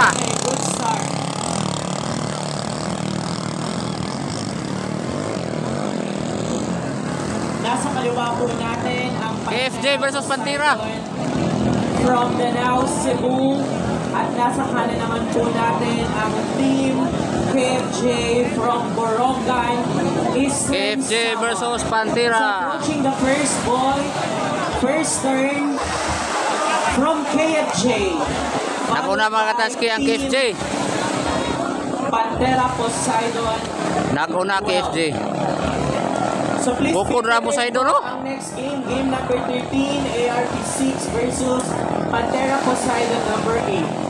Pantera. Okay, good start. Nasa kaliwa po natin ang KFJ versus Pantera. From Danao, Cebu. At nasa kanan naman po natin ang team KFJ from Barangay Eastern KFJ Samar. versus So Pantera. approaching the first ball, first turn from KFJ. Nakuna mga kataski ang KFJ. Pantera Poseidon. Nakuna KFJ. So please Bukod ra Poseidon, no? ang next game, game number 13, ARP6 versus Pantera Poseidon number 8.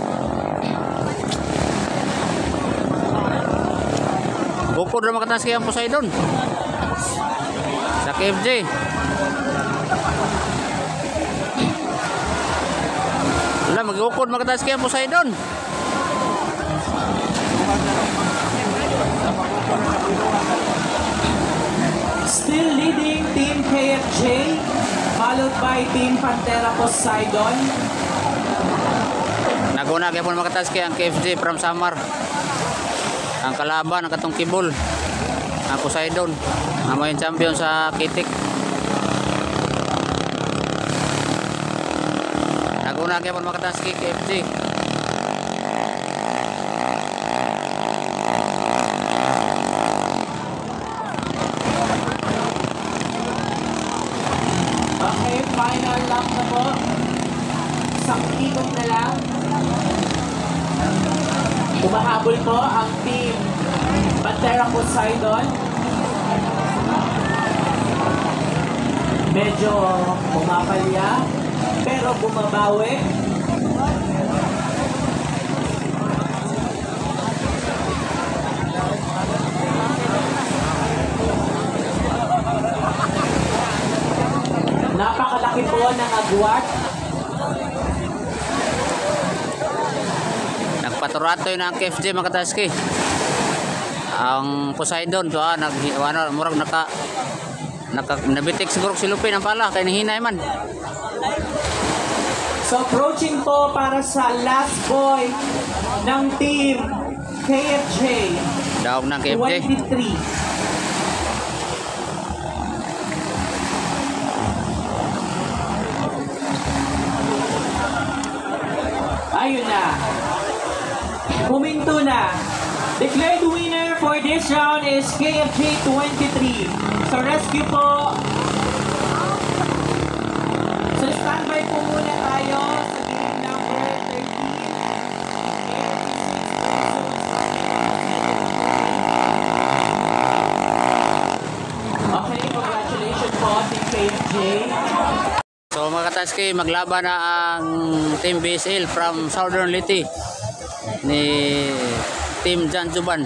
Bukod ra mga kataski ang Poseidon. Sa KFJ. Wala, mag-ukod mga kataski ang Poseidon. Still leading Team KFJ, followed by Team Pantera Poseidon. Naguna kaya po mga kataski ang KFJ from Samar. Ang kalaban, ang katong kibol. Ang Poseidon. Ang mga champion sa Kitik. Naguna kaya po mga kataski KFJ. Okay, final lap na po. Isang ikot na lang. Umahabol po ang Team Pantera Poseidon. Medyo pumapalya, pero bumabawi. Napakalaki po ng agwat. Nagpaturatoy na ang KFJ mga kataski. Ang Poseidon to murag nabitik siguro si Lupin ang pala kay nahinay man. So approaching po para sa last boy ng team KFJ. Daog ng KFJ. 23. Ayun na. Huminto na. Declared winner for this round is KFJ 23. So rescue po. So standby po muna tayo sa game number 13. Okay, congratulations po Team KFJ. So mga kataski, maglaban na ang Team BSL from Southern Leyte ni Team Janjuban.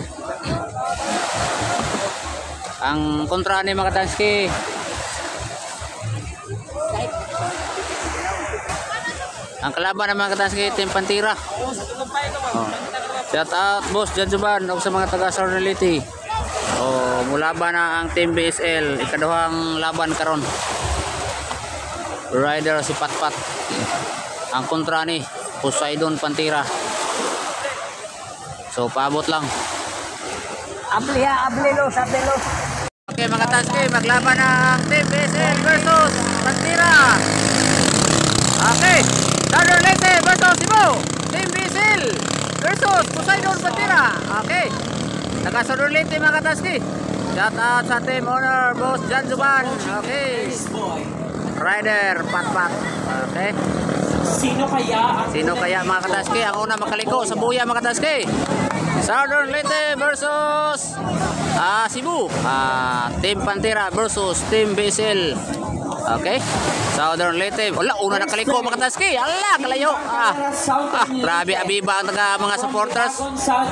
Ang kontra ni mga kataski, ang kalaban ng mga kataski, Team Pantera. Shout out boss Janjuban o sa mga taga Southern Leyte. Mulaban na ang Team BSL, ikaduhang laban karon. Rider si Patpat. Ang kontra ni Poseidon Pantera. So paabot lang. Ablelo. Okay mga taski, maglaban na ang Team BSL versus Pantera. Okay, Southern Leyte versus Cebu. Team BSL versus Poseidon Pantera. Okay, taga Southern Leyte mga taski. Shout out sa team owner boss Janjuban. Okay, Rider Patpat. Okay. Sino kaya Mga kataski ang una makaliko sa buya mga kataski? Southern Leyte versus Cebu. Team Pantera versus Team BSL. Okay. Southern Leyte. Wala, una nakaliko mga kataski. Ala, kalayo. Grabe, abiba ang taga mga supporters.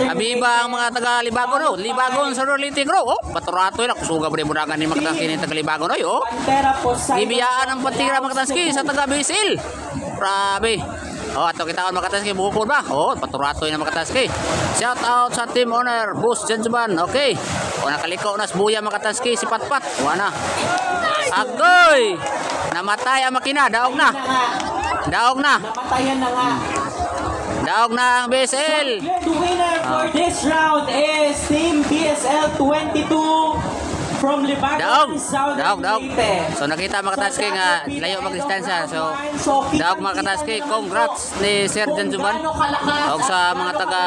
Abiba ang mga taga Libagon. Oh. Libagon, Southern Leyte. Oh, paturato yun. Kusuga pa rin mudagan ni mga kataski ni taga Libagon. Oh. Ibiyaan ang Pantera mga kataski sa taga BSL. Grabe. Ato kita mga kataski bukod ba? Paturato yun ang mga kataski. Shout out sa team owner, Boss Janjuban. Okay. Nakaliko na sa buya mga kataski si Patpat. Wana. Agoy! Namatay ang makina. Daog na. Namatayan na nga. Daog na ang BSL. The winner for this round is Team BSL 22 from Daog. Libagon, Southern Daog. Leyte. So nakita mga kataski nga layo magdistansya. So daog mga kataski, congrats ni Sir Jan Juban. Daog sa mga taga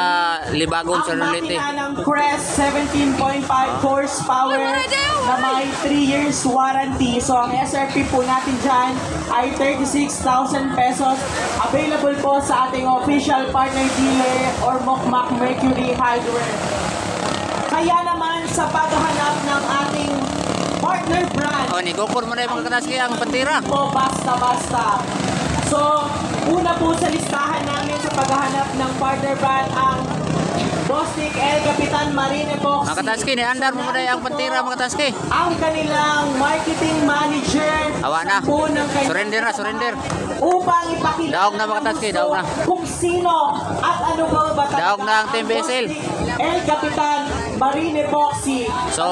Libagon, Southern Leyte. Ang makina ng Crest 17.5 horsepower na may 3 years warranty. So ang SRP po natin dyan ay 36,000 pesos. Available po sa ating official partner dealer or Mokmak Mercury Hardware. Kaya naman sa paghahanap ng ating partner brand, O, nigukon mo na yung mga kataski ang pantira. po basta-basta. So, una po sa listahan namin sa paghahanap ng partner brand ang Bostik El Capitan Marine Box. Mga kataski, niandar mo na yung pantira mga kataski. Ang kanilang marketing manager Awa na. po ng kanilang Surrender na, surrender. upang ipakilala Daog na mga kataski, daog na. kung sino at ano ba talaga Daog na ang Team BSL. Bostik El Capitan Marine Boxy. So,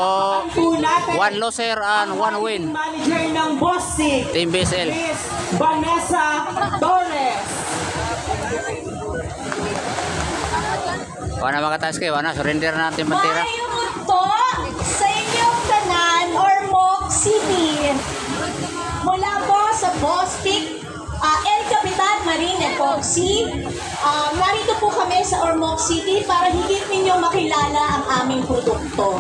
Po natin 1 loser and 1 win. manager ng Bostik Team BSL. Miss Vanessa Torres. Wana mga kataski, wana, surrender na natin pantira. Maayong to sa inyong tanan or Moc City. Mula po sa Bostik, El Capitan Marine Epoxy. Narito po kami sa Ormoc City para higit ninyong makilala ang aming produkto.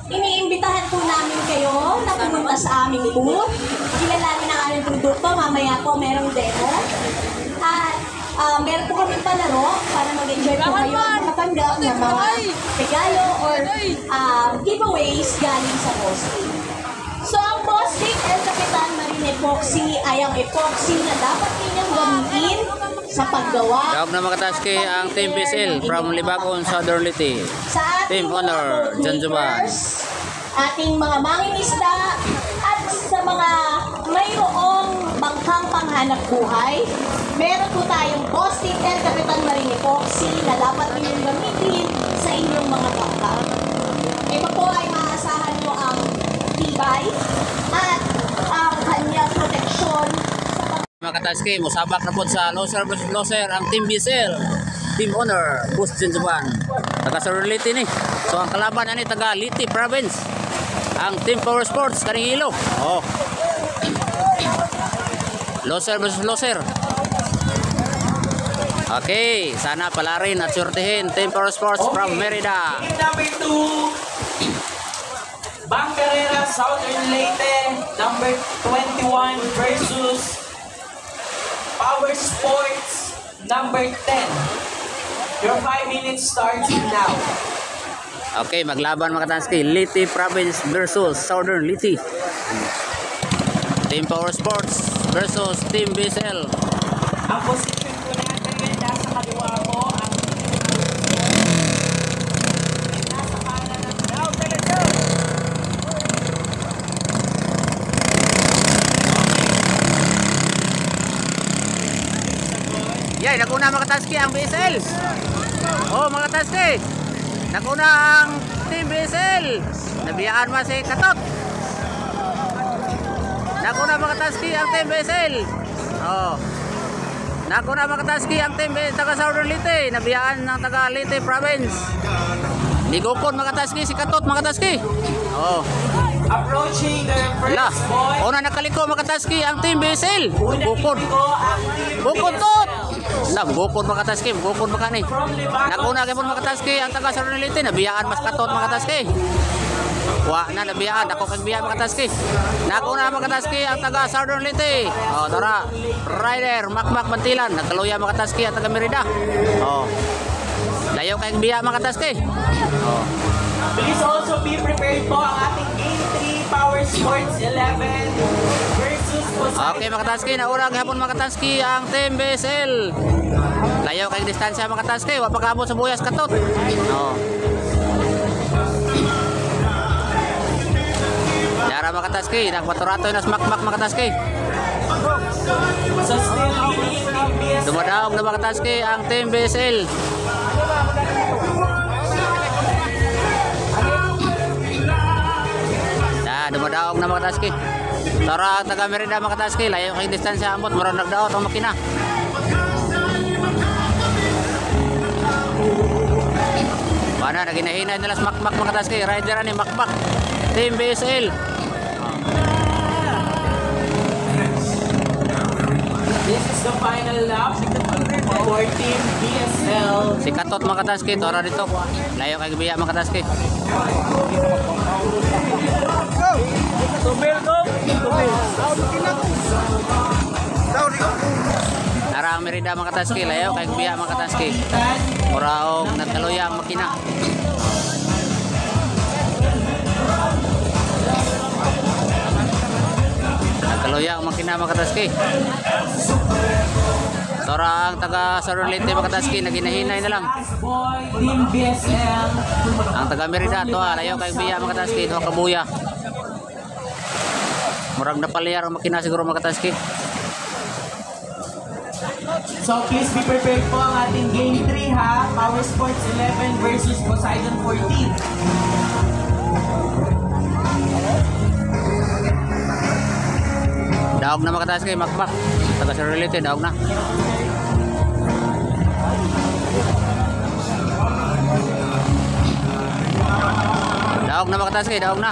Iniimbitahan po namin kayo na pumunta sa aming booth. Kilalanin ang aming produkto. Mamaya po merong demo. At meron po kami palaro para mag-enjoy po kayo at makatanggap ng mga regalo or giveaways galing sa Bostik. So, ang Bostik El Capitan Marine Epoxy ay ang epoxy na dapat ninyong gamitin sa paggawa. Daog na mga kataski ang Team BSL from Libagon, Southern Leyte. Sa ating Team mga Honor, Jan Juban. bookmakers, ating mga mangingisda, at sa mga mayroong bangkang panghanap buhay, meron po tayong Bostik El Capitan Marine Epoxy na dapat ninyong gamitin sa inyong mga bangka. Ito po ay maasahan mo ang tibay at ang kanyang proteksyon sa Mga kataski, musabak na po sa loser versus loser ang Team BSL. Team Honor, Boss Jan Juban. Taga Southern Leyte ni. So ang kalaban ani taga Leyte Province. Ang Team Power Sports Kanihilo. Oh. Loser versus loser. Okay, sana palarin at surtihin Team Power Sports from Merida. Team number 2, Bangcarrera Southern Leyte, number 21 versus Power Sports, number 10. Your 5 minutes starts now. Okay, maglaban mga kataski. Leyte Province versus Southern Leyte. Team Power Sports versus Team BSL. Ang position po natin nasa kaliwa po. Ang nasa kanan ng ground. Yay, naguna mga kataski ang BSL. Oh, mga kataski. Naguna ang Team BSL. Nabiyaan mo si Katot. Naguna mga kataski ang Team BSL. Oh. Naguna mga kataski ang Team taga Southern Leyte. Nabiyaan ng taga Leyte Province. Nigukon mga kataski si Katot mga kataski. Oh. Approaching the La. first point. Una nakaliko mga kataski ang Team BSL. Bukod. Ko ang team Bukod tot. Na bukod mga kataski, bukod mga ni. from Libagon. Naguna gyud mga kataski ang taga Southern Leyte, nabiyaan mas Katot mga kataski. Wa na nabiyaan ako kag biya mga kataski. Naguna mga kataski ang taga Southern Leyte. Oh, tara. Rider Makmak Mantilan, nagkaluya mga kataski ang taga Merida. Oh. Layo kay biya mga kataski. Oh. Please also be prepared po ang ating Game 3 Power Sports 11 versus Poseidon. Okay mga kataski, naurang hapon mga kataski ang Team BSL. Layo kay distansya mga kataski, wa pagabot sa buyas Katot. Oh. Yara mga kataski, nagpaturato na smakmak mga kataski. So still leading Team BSL. Dumadaog na mga kataski ang Team BSL. Dumadaog na mga kataski. Tara taga Merida mga kataski, layo kay distansya ambot, maron nagdaot ang makina. Mana naginahinay nila sa Makmak mga kataski. Rider ni Makmak. Team BSL. This is the final lap for Team BSL. Si Katot mga kataski. Tora dito. Layo kay Biya mga kataski. Narang merida mga kataski. Layo kay Biya mga kataski. Muraong nagkaluyang makina. Nagkaluyang makina mga kataski. Tora ang taga Southern Leyte mga kataski. Naginahinay na lang. Boy, Team BSL. Ang taga Merida to layo kay Biya mga kataski. Ito kabuya. Murag napaliyar ang makina siguro mga kataski. So please be prepared po ang ating Game 3 ha. Power Sports 11 versus Poseidon 14. Daog na mga kataski. Makmak. Taga Southern Leyte. Daog na. Daog na mga kataski. Daog na.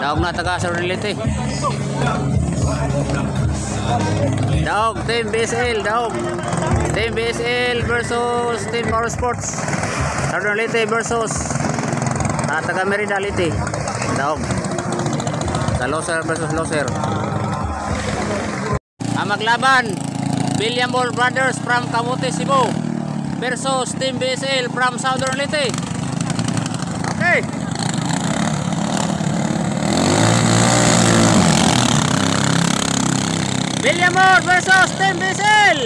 Daog na taga Southern Leyte. Daog, Team BSL, daog. Team BSL versus Team Power Sports. Southern Leyte versus taga Merida Leyte. Daog. Sa loser versus loser. Ang maglaban, William Ball Brothers from Camotes, Cebu versus Team BSL from Southern Leyte. Okay. William Ball versus Team BSL.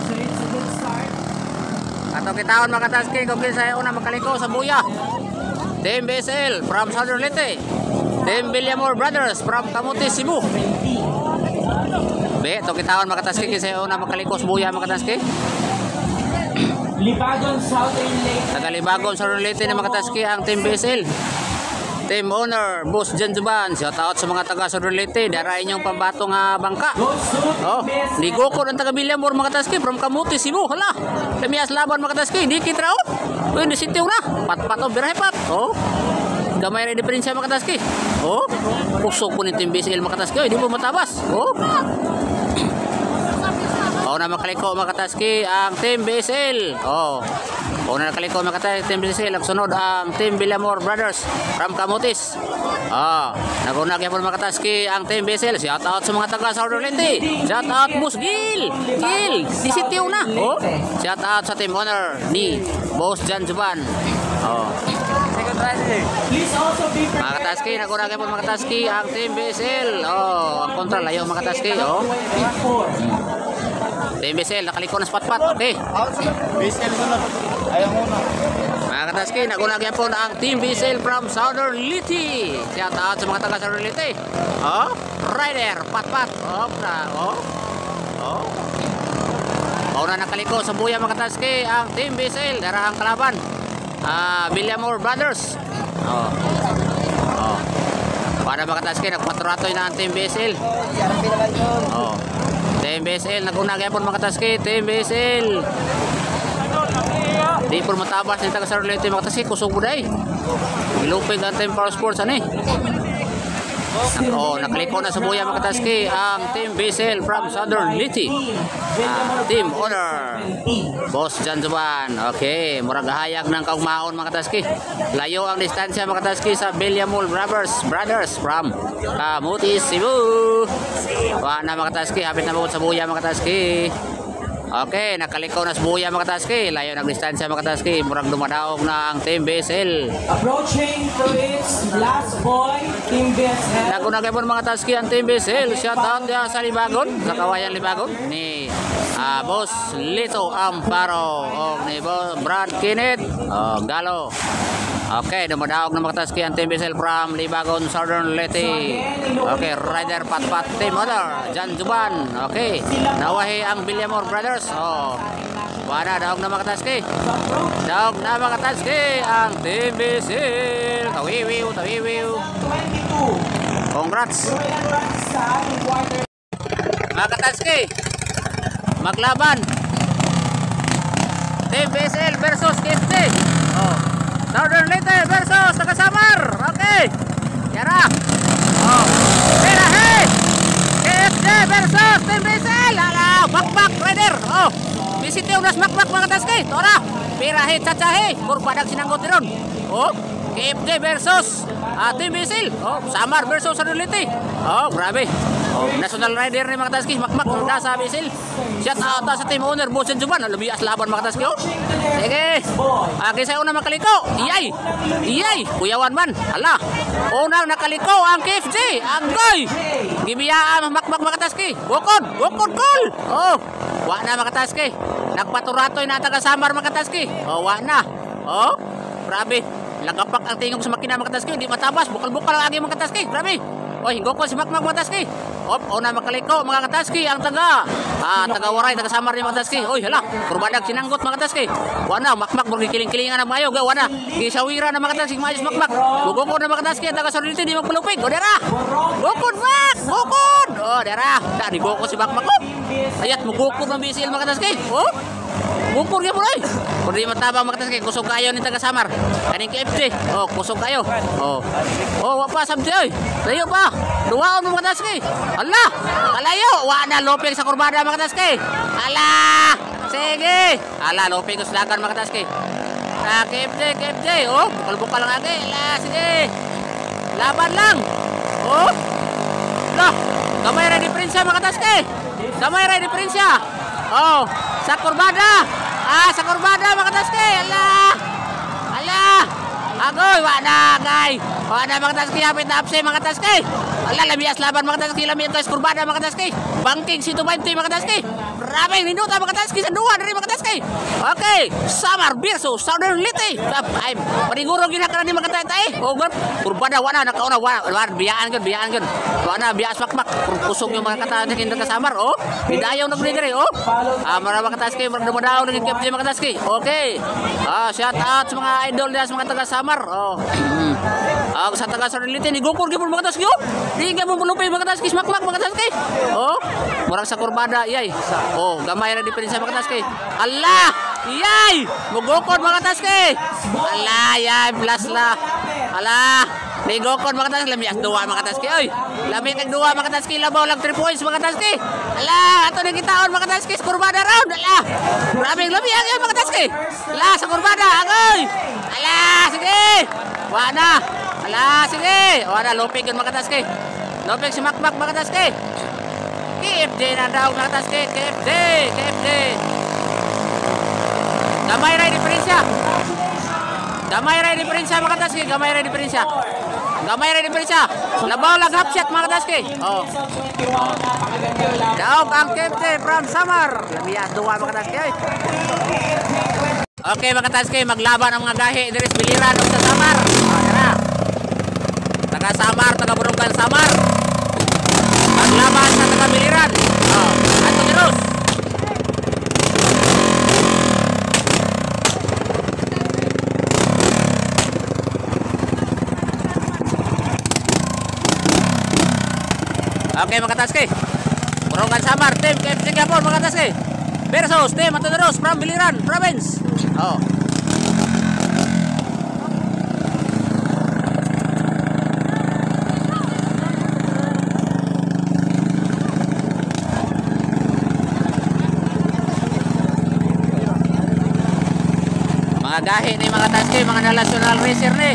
So it's a good start. Ato kitaon mga kataski kung kinsa una makaliko sa buya. Team BSL from Southern Leyte. Team Villamor Brothers from Camotes, Cebu. Be, to kitaon mga kataski kinsa una makaliko sa buya mga kataski. Libagon, Southern Leyte. Tagalibagon Southern Leyte na mga kataski ang Team BSL. Team owner, Boss Janjuban, shout out sa mga taga Southern Leyte, dara inyong pambato nga bangka. Oh, ligo ko ng taga Villamor mga kataski from Camotes, Cebu. Hala, kamias laban mga kataski, di kita raw. Uy, di sitiw na. Pat-pat o birahepat. Oh, gamay rin diferensya mga kataski. Oh, pusok po ni Team BSL mga kataski. Uy, di po matabas. Oh, na makaliko mga kataski ang Team BSL. Oh, una nakaliko mga kataski Team BSL. Ang sunod ang Team Villamor Brothers from Camotes. Naguna gyapon mga kataski ang Team BSL. Shout out sa mga taga Southern Leyte. Shout out Boss Gil. Di sitiw na. Oh, shout out sa team owner ni Boss Janjuban. Oh, Please also be mga prepared. kataski, naguna gyapon mga kataski ang Team BSL. Oh, ang kontra layo mga kataski. Oh, 24. Team BSL nakaliko na spot-pot. Okay. BSL sunod. Ayaw muna. Mga kataski, nagunagyan po na ang Team BSL from Southern Leyte. Shout out sa mga taga Southern Leyte. Oh, rider, pat-pat. Oh, na nakaliko sa buya mga kataski ang Team BSL. Dara ang kalaban. Villamor Brothers. Para mga kataski, nagpaturatoy na ang Team BSL. Team BSL, nagunagyan po mga kataski. Team BSL. Di po matabas ng taga Southern Leyte mga kataski. Kusog mo dahi. Ilupig ang Team Power Sports. Nakaliko na sa buya mga kataski ang Team BSL from Southern Leyte. Team owner Boss Janjuban. Okay, murag hayag ng kaugmaon mga kataski. Layo ang distansya mga kataski sa Villamor Brothers from Camotes, Cebu. Na mga kataski, hapit na sa buya mga kataski. Okay, nakaliko na sa buya mga kataski. Layo ng distansya mga kataski. Murag dumadaog na ang Team BSL. Approaching to its last boy, Team BSL. Nagunagay po mga kataski ang Team BSL. Shout out dia sa Libagon, sa Kawayan Libagon ni Boss Lito Amparo o ni Brad Kenneth Galo. Okay, dumadaog na mga kataski ang Team BSL from Libagon, Southern Leyte. Okay, rider pat-pat team owner Janjuban. Okay, nawahi ang Villamor Brothers. Wala, daog na mga kataski. Daog na mga kataski ang Team BSL. Tawiwiw. 22. Congrats. Royal runs sa ating quarter. Mga kataski, maglaban. Team BSL versus KFJ. Oh. Southern Leyte versus taga Samar. Okay. Yara. Oh. Pirahe. KFJ versus Team BSL. Ala, bakbak rider. Oh. Bisiti unas bakbak mga taski. Tora. Pirahe cacahe. Kurbadag sinanggot ron. Oh. KFJ versus Team BSL. Oh, Samar versus Southern Leyte. Oh, grabe. Oh, national rider ni mga taski. Makmak muna sa BSL. Shout out sa team owner Bosen Juban. Lumias laban mga taski. Oh. Sige. Kisay una makaliko. Iyay. Iyay. Kuyawan man. Ala. Unang nakaliko ang KFJ. Anggoy. Gibiyaan makmak mga taski. Bukod. Bukod cool. Oh. Wa na mga taski. Nagpaturatoy na taga Samar mga taski. Oh, wa na. Oh. Grabe. Lagapak ang tingog sa makina mga taski. Hindi matabas. Bukal-bukal lagi mga taski. Grabe. Oy, hinggo ko si Makmak mga taski. Op, una makaliko mga taski ang taga. Taga Waray, taga Samar ni mga taski. Oy, hala. Kurbadag sinanggot mga taski. Wana, Makmak burgi kiling-kilingan na mayo. Wana. Gisawira na mga taski mayos Makmak. Bugoko na mga taski taga Sorrento di magpalupig. O dera. Bukod mak. Bukod. O dera. Da di boko si Makmak. Ayat mugukod ng BSL mga taski. Oh. Bukod ya mulai. Kundi matabang mga taski kusog kayo ni taga Samar. Kaning KFJ. Oh, kusog kayo. Oh. Oh, wa pa sabti oy. Layo pa. Duwaon mga taski. Allah. Kalayo. Wa na lopeng sa kurbada mga taski. Allah. Sige. Allah lopeng ko silakan mga taski. KFJ. Oh, bukal-bukal lang agi. Allah, sige. Laban lang. Oh. Lah. Gamay ra diferensya mga taski. Gamay ra diferensya. Oh, sa kurbada. Sa kurbada mga taski. Allah. Allah. Agoy, wa na gay. Wa na mga taski hapit na apse mga taski. Allah, lamias laban mga taski, lamias kurbada mga taski. Bangking 120 mga taski. Grabe minuta mga taski sa duwa dari mga taski. Okay, Samar versus Southern Leyte. Ay, paniguro ginakaran ni mga tay. Oh, kurbada wa na nakauna wa biyaan gyud. Wa na bias makmak. Kusog yung mga kata kinda ka Samar. Oh, hidayaw na gud diri. Oh. Mara mga taski, mara dumadaw ng KFJ mga taski. Okay. Shout out sa mga idol dias mga taga Samar. Oh. Sa taga Southern Leyte ni gukor gyud mga taski. Oh. Di nga mo pulupay mga taski makmak mga taski. Oh. Murag sa kurbada iyay. Oh, gamay ra diferensya mga taski. Allah! Iyay! Mugukod mga taski. Allah, yay, plus la. Allah! Nigukod mga taski, lami as duwa mga taski. Oy, lami kag duwa mga taski, labaw lang 3 points mga taski. Allah, ato na kitaon mga taski sa kurbada round. Allah! Grabe lami ang mga taski. Allah, sa kurbada, agoy! Allah, sige! Wa na. Allah, sige! Wa na lopig yun mga taski. Lopig si Makmak mga taski. KFJ na daw mga taski. KFJ. Gamay ray diferensya. Mga taski. Gamay ray diferensya. Labaw lang half shot mga taski. Oh. Daog ang KFJ from Samar. Lamias duwa mga taski. Okay mga taski, maglaban ang mga gahi diri sa Biliran ug sa Samar. Tara. Taga Samar, taga Burungan Samar. Maglaban sa taga Biliran. Ato terus. Okay mga taski. Burungan Samar, team KFJ Gapon mga taski. Versus team Ato terus from Biliran province. Oh. Mga gahi ni mga taski, mga national racer ni.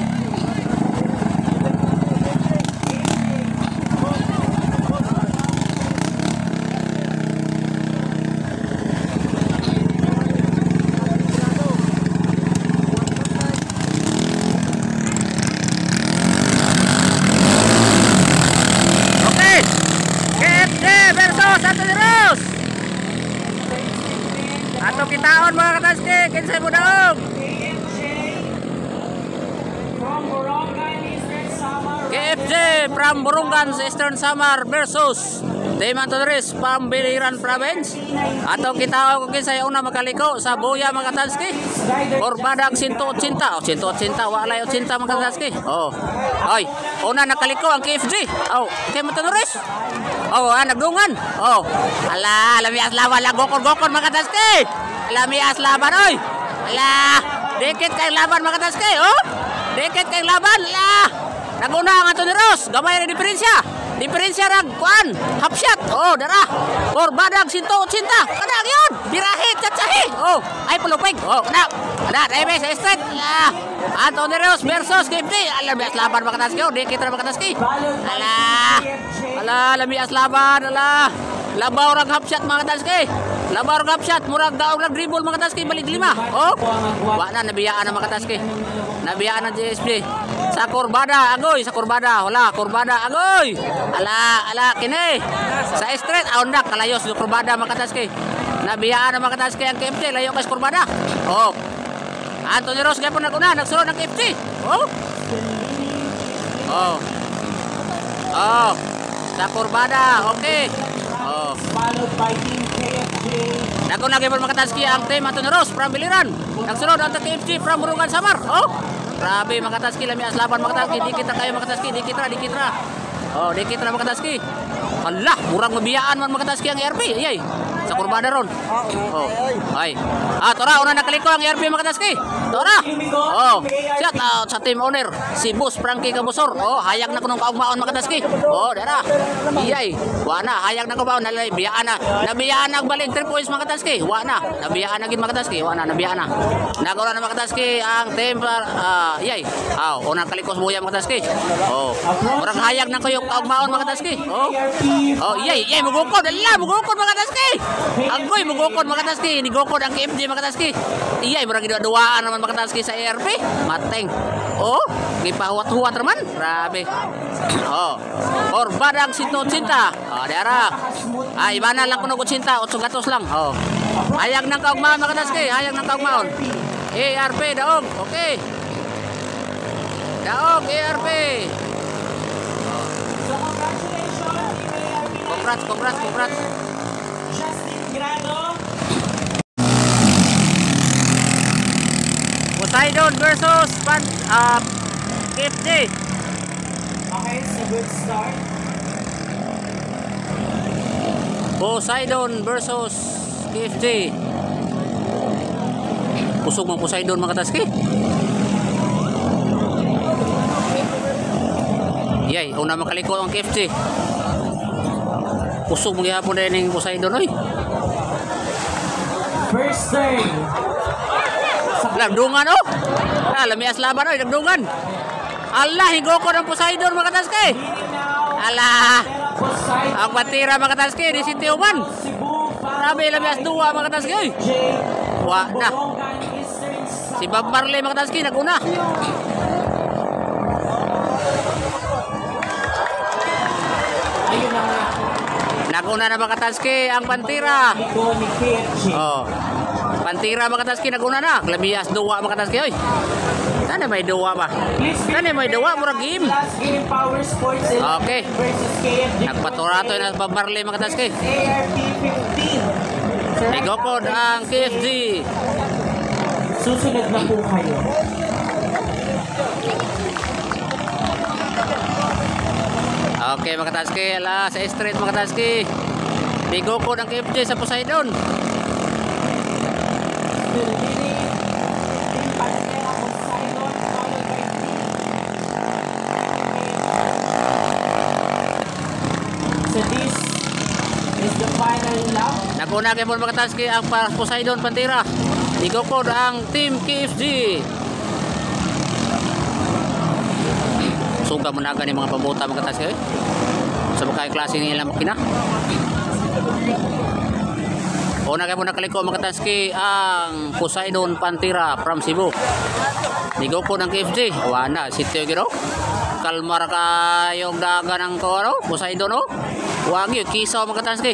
Okay. KFJ versus Ato terus. Ato kitaon mga kataski, kinsay mo daog. KFJ from Burungan Eastern Samar versus Team Antonoris from Biliran Province. Ato kita kung kinsay una makaliko sa buya mga taski. Kurbadag 180. 180 walay 80 mga taski. Oh. Oy, una nakaliko ang KFJ. Oh, Team Antonoris. Oh, nagdungan. Oh. Ala, lamias laban lang gokon mga taski. Lamias laban oy. Ala, dikit kay laban mga kataski, oh. Dikit kay laban, ala. Naguna ang Anthony Ross, gamay na diferensya rag kuan, half shot. Oh, dara. Korbadag 180. Kada yun. Birahe tatsahi. Oh, ay pulupig. Oh, kada. Kada dai sa straight. Ah. Anthony Ross versus KFC. Alam bias laban mga kataski. Oh, dikit ra mga kataski. Ala. Ala, lamias laban, ala. Labaw rag half shot mga kataski. Labaw rag half shot, murag daog rag dribble mga kataski balik 5. Oh. Wa na nabiyaan na mga kataski. Nabiyaan na JSP. Sa kurbada, agoy, sa kurbada. Wala, kurbada, agoy. Ala, kini. Sa straight, aundak, kalayos, sa kurbada, makataski. Nabiyaan na makataski ang KFC, layo ka sa kurbada. Oh. Anthony Ross, kaya po naguna, nagsunod ng KFC. Oh. Oh. Oh. Sa kurbada, okay. Oh. Followed by Team KFJ. Naguna kaya po makataski ang team Anthony Ross, from Biliran. Nagsunod ang KFC, from Burugan Samar. Oh. Grabe mga kataski, lamias laban mga kataski, dikit na kayo mga kataski, dikit ra. Oh, dikit na mga kataski. Allah, murang mabiyaan man mga kataski ang ERP. Ayay, sa kurbada ron. Oh, ay. Tora, una nakaliko ang ERP mga kataski. Tora. Oh, shout out sa team owner, si Boss Frankie Cabusor. Oh, hayag na kunong kaugmaon mga kataski. Oh, dara. Ayay, wana, hayag na kubaon, nabiyaan na. Nabiyaan na balik 3 points mga kataski. Wana, nabiyaan na gid mga kataski. Wana, nabiyaan na. Nagora na mga kataski ang team yay. Unang kalikos buya mga kataski. Oh. Murang hayag na kayo kaugmaon mga kataski. Oh. Oh, yay, mugukod. Ala, mugukod mga kataski. Agoy, mugukod mga kataski. Nigukod ang KFC mga kataski. Yay, murang giduaan naman mga kataski sa ERP. Mateng. Oh, gipahuwat-huwat naman. Grabe. Oh. Korbadag 180. Oh, dara. Ay, iba na lang kuno 80, 800 lang. Oh. Hayag ng kaugmaon mga kataski. Hayag ng kaugmaon. ERP daog. Okay. Daog, ERP. So congratulations, Congrats. Justin Grado. Poseidon versus KFC. Okay, so good start. Poseidon versus KFC. Pusog mga Poseidon mga kataski. Yay, una makaliko ang KFC. Pusog mga hapon na yung Poseidon, oy. First turn. Nagdungan, oh. Lamias laban, oy, nagdungan. Allah, higoko ng Poseidon mga kataski. Allah. Ang batira mga kataski, di Sintiuman. Grabe, lamias 2 mga kataski, oy. Wa na. Si Bob Marley mga kataski, naguna. Ayun na nga. Naguna na mga kataski ang Pantira. Ito ni KFJ. Oh. Pantira mga kataski, naguna na. Lamias 2 mga kataski, oy. Sana may 2 ba? Sana may 2, murag game. Last game, Power Sports Okay. versus KFJ. Nagpaturato na Bob Marley mga kataski. ARP 15. Nagokod ang KFC. Susunod na po kayo. Okay mga kataski, ala sa straight mga kataski. Nagokod ang KFC sa Poseidon. So this is the final lap. Naguna kayo mga kataski ang Poseidon Pantira. Nagokod ang Team KFC. Suga mo na gani mga pabuta mga kataski. Sa mga klase nila makina. Una kayo muna kaliko mga kataski ang Poseidon Pantira from Cebu. Nagokod ang KFC. Wana, sityo gino. Kalmar kayong dagan ng ko ano, Poseidon oh. Wag yun, kisaw mga kataski.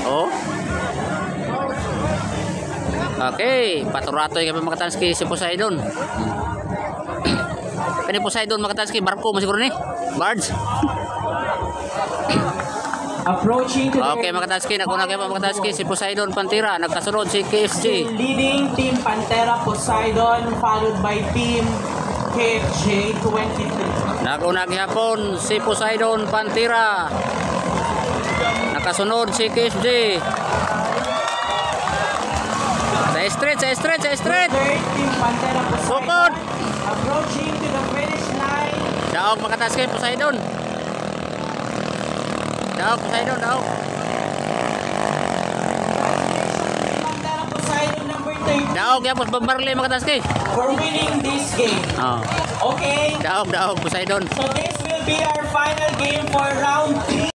Oh. Okay, paturato yung mga kataski si Poseidon. Kani Poseidon mga kataski, barko mo siguro ni. Barge. Approaching to Okay mga kataski, naguna kayo mga kataski si Poseidon Pantira. Nagkasunod si KFC. leading Team Pantera Poseidon followed by Team KFJ 23. Naguna gihapon si Poseidon Pantira. Nakasunod si KFC. Sa sa straight, sa straight. Third, Team Pantera Bukod. Poseidon. Approaching to the finish line. Daog makataas kay Poseidon. Daog Poseidon, daog. Pantera Poseidon number 13 Daog yapos Bombarle makataas kay. for winning this game. Oh. Okay, Daog Poseidon. so this will be our final game for round 3.